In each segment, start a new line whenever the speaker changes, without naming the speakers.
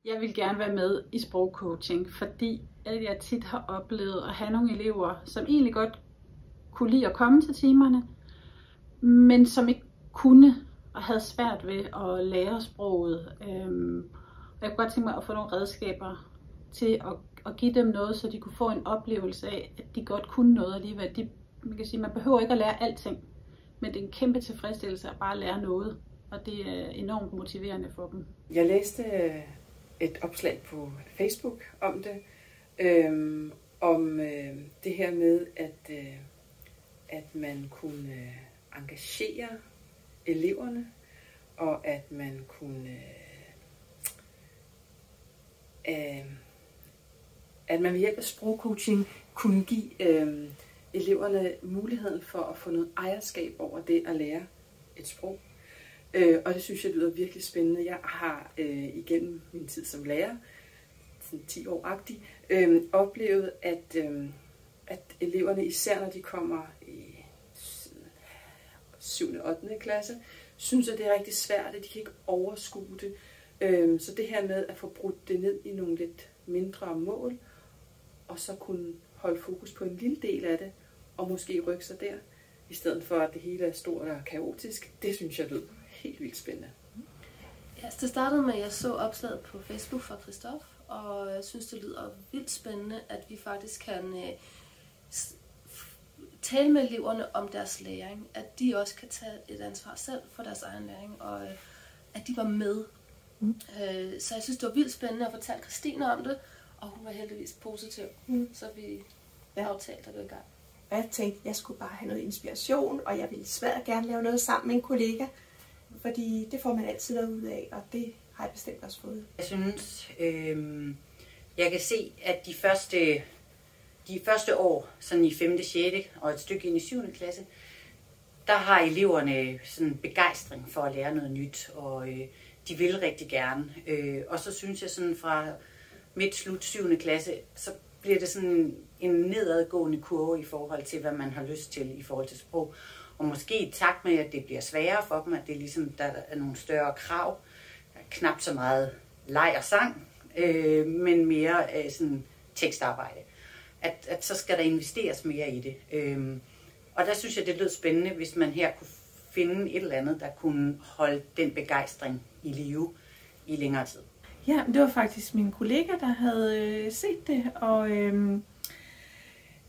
Jeg vil gerne være med i sprogcoaching, fordi jeg tit har oplevet at have nogle elever, som egentlig godt kunne lide at komme til timerne, men som ikke kunne og havde svært ved at lære sproget. Jeg kunne godt tænke mig at få nogle redskaber til at give dem noget, så de kunne få en oplevelse af, at de godt kunne noget alligevel. Man behøver ikke at lære alting, men det er en kæmpe tilfredsstillelse at bare lære noget, og det er enormt motiverende for dem.
Jeg læste et opslag på Facebook om det, om det her med, at man kunne engagere eleverne, og at man kunne at man ved hjælp af sprogcoaching kunne give eleverne muligheden for at få noget ejerskab over det at lære et sprog. Og det synes jeg lyder virkelig spændende. Jeg har igennem min tid som lærer, sådan 10 år-agtig, oplevet, at eleverne, især når de kommer i 7. og 8. klasse, synes, at det er rigtig svært, at de kan ikke overskue det. Så det her med at få brudt det ned i nogle lidt mindre mål, og så kunne holde fokus på en lille del af det, og måske rykke sig der, i stedet for at det hele er stort og kaotisk, det synes jeg lød helt vildt spændende.
Ja, det startede med, at jeg så opslaget på Facebook fra Christoph, og jeg synes, det lyder vildt spændende, at vi faktisk kan tale med eleverne om deres læring, at de også kan tage et ansvar selv for deres egen læring, og at de var med. Så jeg synes, det var vildt spændende at fortælle Christine om det, og hun var heldigvis positiv, så vi aftalte at gå i gang.
Og jeg tænkte, jeg skulle bare have noget inspiration, og jeg ville svært gerne lave noget sammen med en kollega, fordi det får man altid noget ud af, og det har jeg bestemt også fået.
Jeg synes, jeg kan se, at de første år, sådan i 5., 6. og et stykke ind i 7. klasse, der har eleverne sådan begejstring for at lære noget nyt, og de vil rigtig gerne. Og så synes jeg sådan fra midt-slut 7. klasse, så bliver det sådan en nedadgående kurve i forhold til, hvad man har lyst til i forhold til sprog. Og måske i takt med, at det bliver sværere for dem, at det ligesom, der er nogle større krav, knap så meget leg og sang, men mere sådan tekstarbejde. At så skal der investeres mere i det. Og der synes jeg, det lød spændende, hvis man her kunne finde et eller andet, der kunne holde den begejstring i live i længere tid.
Ja, det var faktisk min kollega, der havde set det, og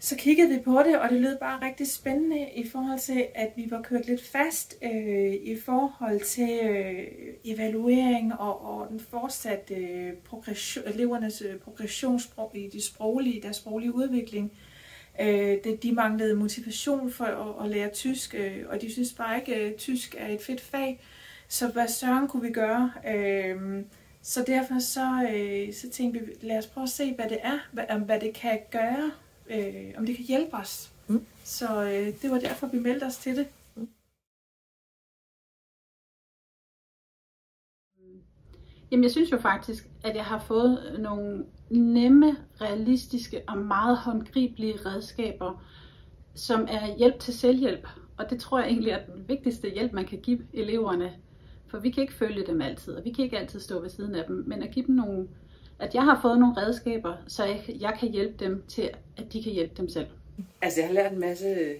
så kiggede vi på det, og det lød bare rigtig spændende i forhold til, at vi var kørt lidt fast i forhold til evaluering og den fortsatte elevernes progression i deres sproglige udvikling. De manglede motivation for at lære tysk, og de synes bare ikke, at tysk er et fedt fag. Så hvad søren kunne vi gøre? Så derfor så tænkte vi, lad os prøve at se, hvad det er, hvad det kan gøre, om det kan hjælpe os. Så det var derfor, vi meldte os til det.
Jamen, jeg synes jo faktisk, at jeg har fået nogle nemme, realistiske og meget håndgribelige redskaber, som er hjælp til selvhjælp. Og det tror jeg egentlig er den vigtigste hjælp, man kan give eleverne. For vi kan ikke følge dem altid, og vi kan ikke altid stå ved siden af dem. Men at give dem at jeg har fået nogle redskaber, så jeg kan hjælpe dem til, at de kan hjælpe dem selv.
Altså, jeg har lært en masse.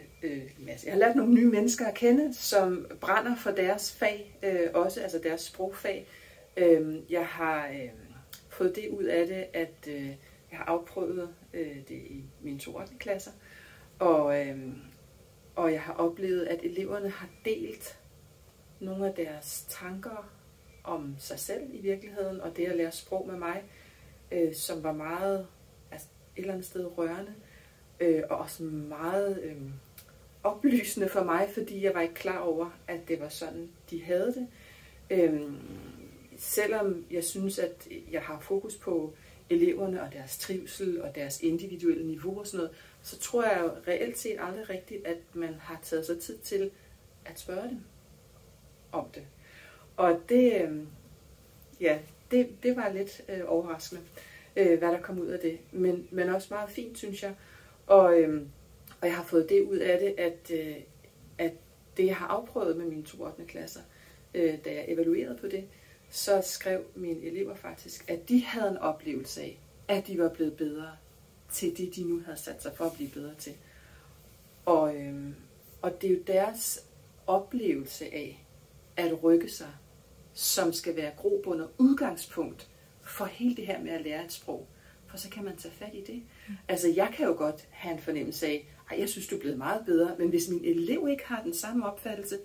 Jeg har lært nogle nye mennesker at kende, som brænder for deres fag, også altså deres sprogfag. Jeg har fået det ud af det, at jeg har afprøvet det i mine 2. klasser, og jeg har oplevet, at eleverne har delt nogle af deres tanker om sig selv i virkeligheden, og det at lære sprog med mig, som var meget, altså et eller andet sted rørende, og også meget oplysende for mig, fordi jeg var ikke klar over, at det var sådan, de havde det. Selvom jeg synes, at jeg har fokus på eleverne og deres trivsel og deres individuelle niveau og sådan noget, så tror jeg jo reelt set aldrig rigtigt, at man har taget sig tid til at spørge dem om det. Og det var lidt overraskende, hvad der kom ud af det. Men også meget fint, synes jeg. Og jeg har fået det ud af det, at det jeg har afprøvet med mine 2. 8. klasser, da jeg evaluerede på det, så skrev mine elever faktisk, at de havde en oplevelse af, at de var blevet bedre til det, de nu havde sat sig for at blive bedre til. Og det er jo deres oplevelse af at rykke sig, som skal være grobund og udgangspunkt for hele det her med at lære et sprog. For så kan man tage fat i det. Altså jeg kan jo godt have en fornemmelse af, at jeg synes, du er blevet meget bedre, men hvis min elev ikke har den samme opfattelse,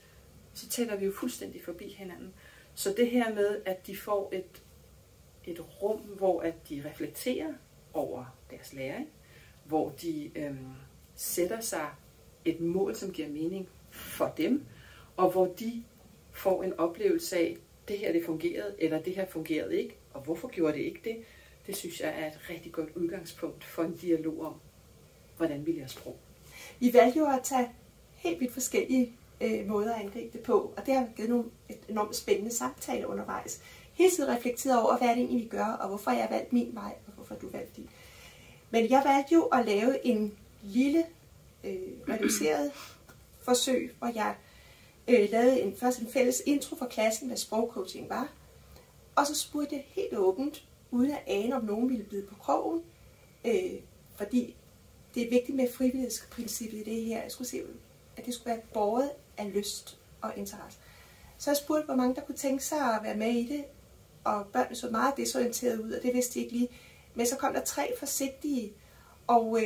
så tæller vi jo fuldstændig forbi hinanden. Så det her med, at de får et rum, hvor at de reflekterer over deres læring, hvor de sætter sig et mål, som giver mening for dem, og hvor de får en oplevelse af, det her det fungerede, eller det her fungerede ikke, og hvorfor gjorde det ikke det? Det synes jeg er et rigtig godt udgangspunkt for en dialog om, hvordan vi lærer sprog.
Vi valgte jo at tage helt vildt forskellige måder at angribe det på, og det har givet nogle enormt spændende samtaler undervejs. Hele tiden reflekteret over, hvad er det egentlig, vi gør, og hvorfor jeg har valgt min vej, og hvorfor du valgte din. Men jeg valgte jo at lave en lille reduceret forsøg, hvor jeg lavede først en fælles intro for klassen, hvad sprogcoaching var. Og så spurgte jeg helt åbent, uden at ane, om nogen ville bide på krogen. Fordi det er vigtigt med frivillighedsprincippet i det her. Jeg skulle se, at det skulle være båret af lyst og interesse. Så jeg spurgte, hvor mange der kunne tænke sig at være med i det. Og børnene så meget desorienteret ud, og det vidste de ikke lige. Men så kom der 3 forsigtige, og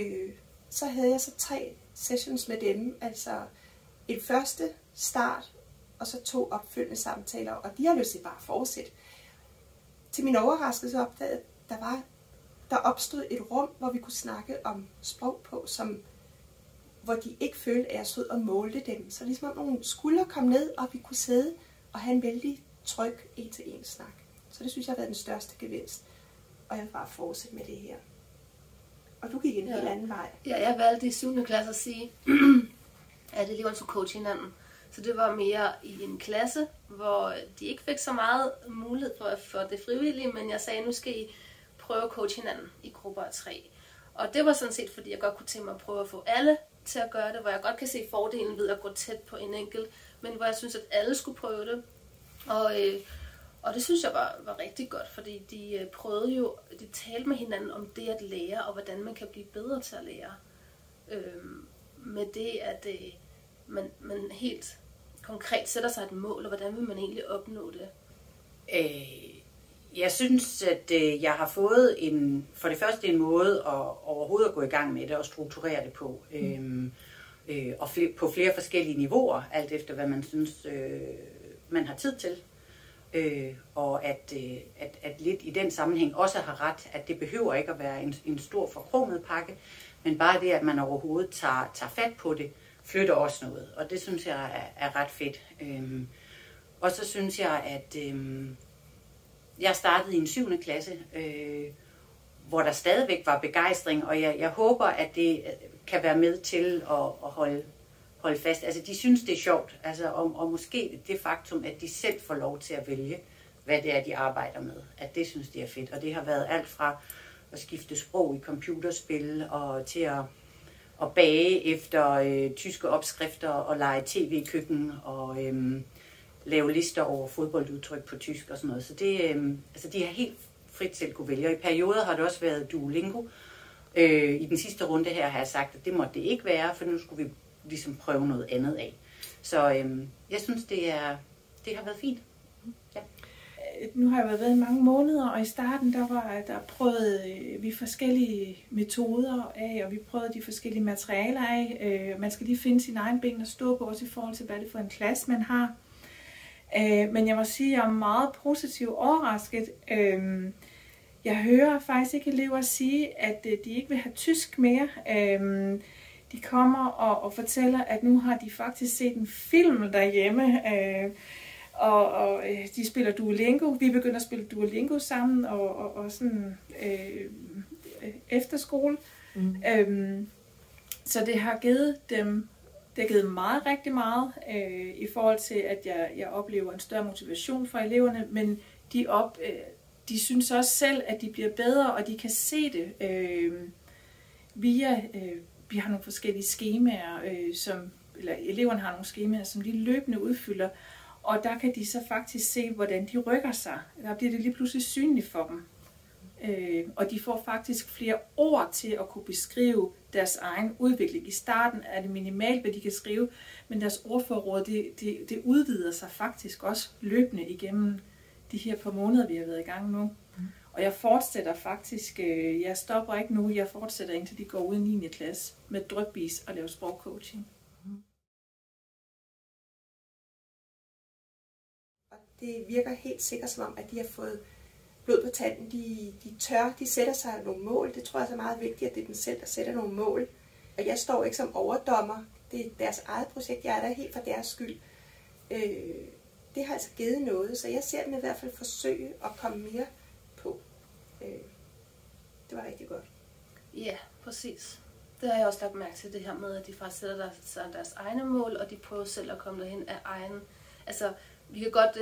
så havde jeg så 3 sessions med dem. Altså en første start, og så 2 opfølgende samtaler, og de har lyst til bare at fortsætte. Til min overraskelse opdagede, der opstod et rum, hvor vi kunne snakke om sprog på, hvor de ikke følte, at jeg stod og målte dem. Så ligesom om nogle skuldre kom ned, og vi kunne sidde og have en vældig tryg 1-til-1 snak. Så det synes jeg har været den største gevinst. Og jeg vil bare fortsætte med det her. Og du gik en helt anden vej.
Ja, jeg valgte i 7. klasse at sige, at eleverne skulle coache hinanden. Så det var mere i en klasse, hvor de ikke fik så meget mulighed for det frivillige, men jeg sagde, nu skal I prøve at coache hinanden i grupper af 3. Og det var sådan set, fordi jeg godt kunne tænke mig at prøve at få alle til at gøre det, hvor jeg godt kan se fordelen ved at gå tæt på en enkelt, men hvor jeg synes, at alle skulle prøve det. Og det synes jeg var rigtig godt, fordi de prøvede jo, de talte med hinanden om det at lære, og hvordan man kan blive bedre til at lære. Med det, at man helt konkret sætter sig et mål, og hvordan vil man egentlig opnå det?
Jeg synes, at jeg har fået for det første en måde at overhovedet at gå i gang med det og strukturere det på. Og på flere forskellige niveauer, alt efter hvad man synes, man har tid til. Og at lidt i den sammenhæng også har ret, at det behøver ikke at være en stor forkromet pakke, men bare det, at man overhovedet tager fat på det, flytter også noget. Og det synes jeg er ret fedt. Og så synes jeg, at jeg startede i en 7. klasse, hvor der stadigvæk var begejstring, og jeg håber, at det kan være med til at holde fast. Altså, de synes, det er sjovt, altså, og måske det faktum, at de selv får lov til at vælge, hvad det er, de arbejder med, at det synes de er fedt. Og det har været alt fra at skifte sprog i computerspil, og til at bage efter tyske opskrifter, og lege tv-køkken, og lave lister over fodboldudtryk på tysk og sådan noget. Så det, altså de har helt frit selv kunne vælge. Og i perioder har det også været Duolingo. I den sidste runde her har jeg sagt, at det måtte det ikke være, for nu skulle vi ligesom prøve noget andet af. Så jeg synes, det har været fint. Ja.
Nu har jeg været ved i mange måneder, og i starten der prøvede vi forskellige metoder af, og vi prøvede de forskellige materialer af. Man skal lige finde sin egen ben at stå på, også i forhold til, hvad det er for en klasse, man har. Men jeg må sige, at jeg er meget positivt overrasket. Jeg hører faktisk ikke elever sige, at de ikke vil have tysk mere. De kommer og fortæller, at nu har de faktisk set en film derhjemme, og de spiller Duolingo. Vi begynder at spille Duolingo sammen, og sådan efterskole. Så det har givet dem, det har givet mig rigtig meget i forhold til, at jeg oplever en større motivation for eleverne, men de synes også selv, at de bliver bedre, og de kan se det via, vi har nogle forskellige skemaer, eller eleverne har nogle skemaer, som de løbende udfylder, Og der kan de så faktisk se, hvordan de rykker sig. Der bliver det lige pludselig synligt for dem. Og de får faktisk flere ord til at kunne beskrive deres egen udvikling. I starten er det minimalt, hvad de kan skrive, men deres ordforråd, det udvider sig faktisk også løbende igennem de her par måneder, vi har været i gang nu. Og jeg fortsætter faktisk, jeg stopper ikke nu, jeg fortsætter indtil de går ud i 9. klasse med drypvis og laver sprogcoaching.
Og det virker helt sikkert som om, at de har fået blod på tanden, de tør, de sætter sig nogle mål. Det tror jeg er meget vigtigt, at det er dem selv, der sætter nogle mål. Og jeg står ikke som overdommer. Det er deres eget projekt. Jeg er der helt for deres skyld. Det har altså givet noget, så jeg ser dem i hvert fald forsøge at komme mere på. Det var rigtig godt.
Ja, præcis. Det har jeg også lagt mærke til, det her med, at de faktisk sætter deres egne mål, og de prøver selv at komme derhen af egen. Altså, vi kan godt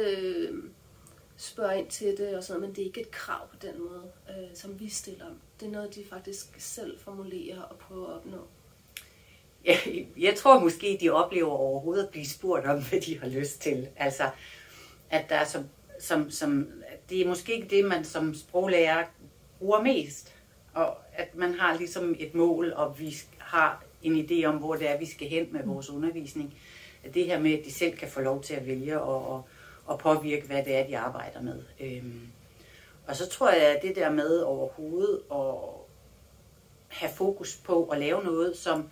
spørge ind til det og sådan, men det er ikke et krav på den måde, som vi stiller. Det er noget, de faktisk selv formulerer og prøver at opnå.
Ja, jeg tror måske, de oplever overhovedet at blive spurgt om, hvad de har lyst til. Altså, at der er det er måske ikke det, man som sproglærer bruger mest. Og at man har ligesom et mål, og vi har en idé om, hvor det er, vi skal hen med vores undervisning. At det her med, at de selv kan få lov til at vælge og påvirke, hvad det er, de arbejder med. Og så tror jeg, at det der med overhovedet at have fokus på at lave noget, som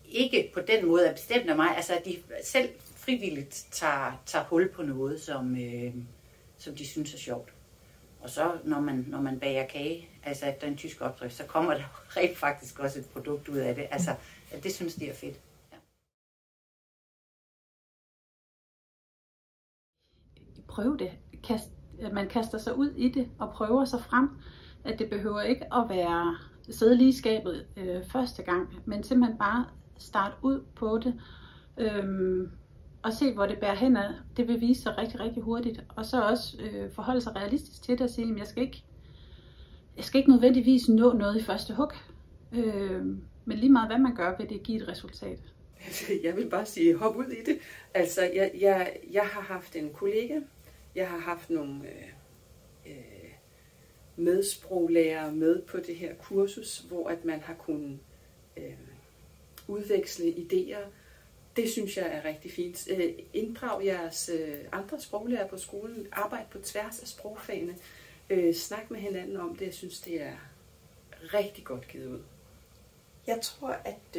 ikke på den måde er bestemt af mig, altså at de selv frivilligt tager hul på noget, som de synes er sjovt. Og så når man bager kage, altså efter en tysk opdrift, så kommer der rent faktisk også et produkt ud af det. Altså, at det synes de er fedt. Ja.
Prøv det. Man kaster sig ud i det og prøver sig frem. At det behøver ikke at være sidde lige i skabet første gang, men simpelthen bare starte ud på det. Og se, hvor det bærer hen ad. Det vil vise sig rigtig, rigtig hurtigt. Og så også forholde sig realistisk til det og sige, at jeg skal ikke nødvendigvis nå noget i første hug. Men lige meget hvad man gør, vil det give et resultat.
Jeg vil bare sige, hop ud i det. Altså, jeg har haft en kollega. Jeg har haft nogle medsproglærere med på det her kursus, hvor at man har kunnet udveksle idéer. Det synes jeg er rigtig fint. Inddrag jeres andre sproglærere på skolen. Arbejd på tværs af sprogfagene. Snak med hinanden om det. Jeg synes, det er rigtig godt givet ud.
Jeg tror, at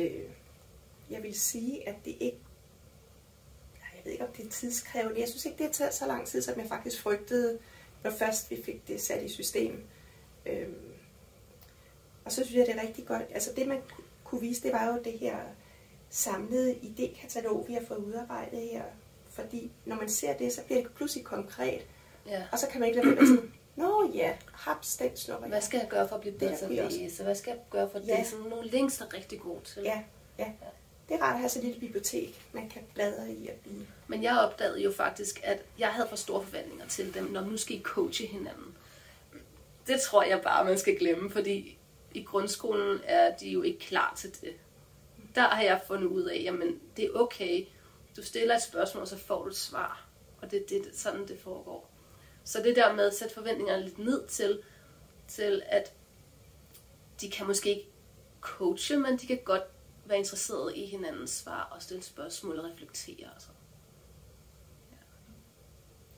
jeg vil sige, at det ikke... Jeg ved ikke, om det er tidskrævende. Jeg synes ikke, det har taget så lang tid, som jeg faktisk frygtede, når først vi fik det sat i system. Og så synes jeg, det er rigtig godt. Altså det, man kunne vise, det var jo det her samlede idékatalog, vi har fået udarbejdet her. Fordi når man ser det, så bliver det pludselig konkret.
Ja.
Og så kan man ikke lade være sådan, nå ja, haps, den snupper.
Hvad skal jeg gøre for at blive bedre til det? Så hvad skal jeg gøre for det? Sådan nogle links er rigtig gode til.
Ja. Det er rart at have sådan et lille bibliotek, man kan bladre i og blive.
Men jeg opdagede jo faktisk, at jeg havde for store forventninger til dem, når nu skal I coache hinanden. Det tror jeg bare, man skal glemme, fordi i grundskolen er de jo ikke klar til det. Der har jeg fundet ud af, jamen det er okay. Du stiller et spørgsmål, og så får du et svar. Og det er sådan, det foregår. Så det der med at sætte forventningerne lidt ned til at de kan måske ikke coache, men de kan godt være interesserede i hinandens svar og stille spørgsmål og reflektere og sådan. Ja.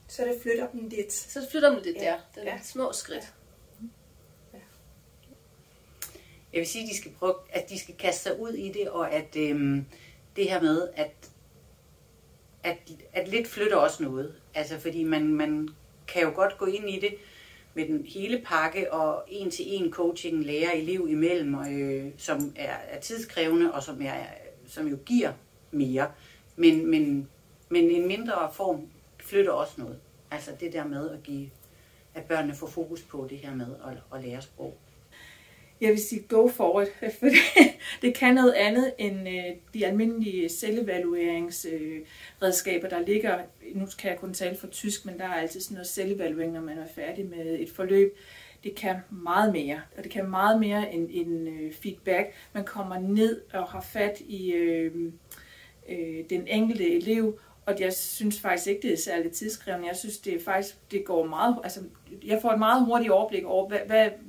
Så det flytter dem lidt.
Så det flytter dem lidt der. Det er små skridt.
Ja.
Jeg vil sige, at de skal prøve, at de skal kaste sig ud i det, og at det her med, at lidt flytter også noget. Altså fordi man kan jo godt gå ind i det med den hele pakke og en-til-en coaching lærer elev imellem, som er tidskrævende og som jo giver mere. Men en mindre form flytter også noget. Altså det der med at børnene får fokus på det her med at lære sprog.
Jeg vil sige go for it, for det kan noget andet end de almindelige selvevalueringsredskaber, der ligger. Nu kan jeg kun tale for tysk, men der er altid sådan noget selvevaluering, når man er færdig med et forløb. Det kan meget mere, og det kan meget mere end feedback. Man kommer ned og har fat i den enkelte elev Og jeg synes faktisk ikke, det er særligt tidskrævende. Jeg synes, det er faktisk, det går meget, altså, jeg får et meget hurtigt overblik over,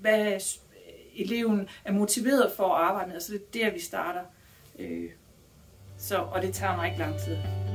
hvad eleven er motiveret for at arbejde med. Så det er der, vi starter. Og det tager mig ikke lang tid.